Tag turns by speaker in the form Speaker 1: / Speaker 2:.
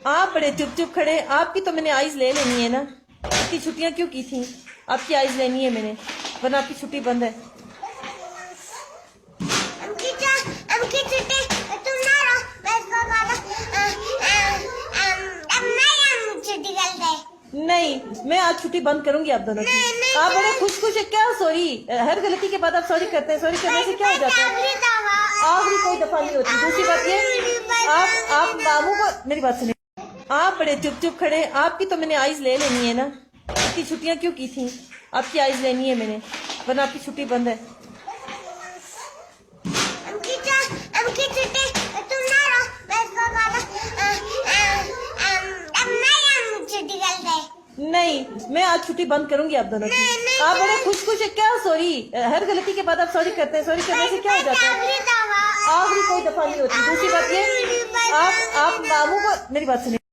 Speaker 1: आप बड़े चुप चुप खड़े, आपकी तो मैंने आइज ले लेनी है ना। इतनी छुट्टियां क्यों की थी? आपकी आइज लेनी है मैंने, वरना आपकी छुट्टी बंद है। नहीं, मैं आज छुट्टी बंद करूंगी आप दोनों की। आप बड़े खुश खुश है क्या? सॉरी, हर गलती के बाद आप सॉरी करते हैं। सॉरी करने से क्या हो जाता है? आखिरी कोई दफा नहीं होती। दूसरी बात ये, आप मामू को मेरी बात सुनिए। आप बड़े चुप चुप खड़े, आपकी तो मैंने आइज ले लेनी है ना। इतनी छुट्टियां क्यों की थी? आपकी आइज लेनी है मैंने, वरना आपकी छुट्टी बंद है। नहीं, मैं आज छुट्टी बंद करूंगी आप दोनों की। आप बड़े खुश खुश है क्या? सॉरी, हर गलती के बाद आप सॉरी करते हैं। सॉरी करने से क्या हो जाता है? आखिरी कोई दफा नहीं होती। दूसरी बात ये, आप मामू को मेरी बात सुनिए।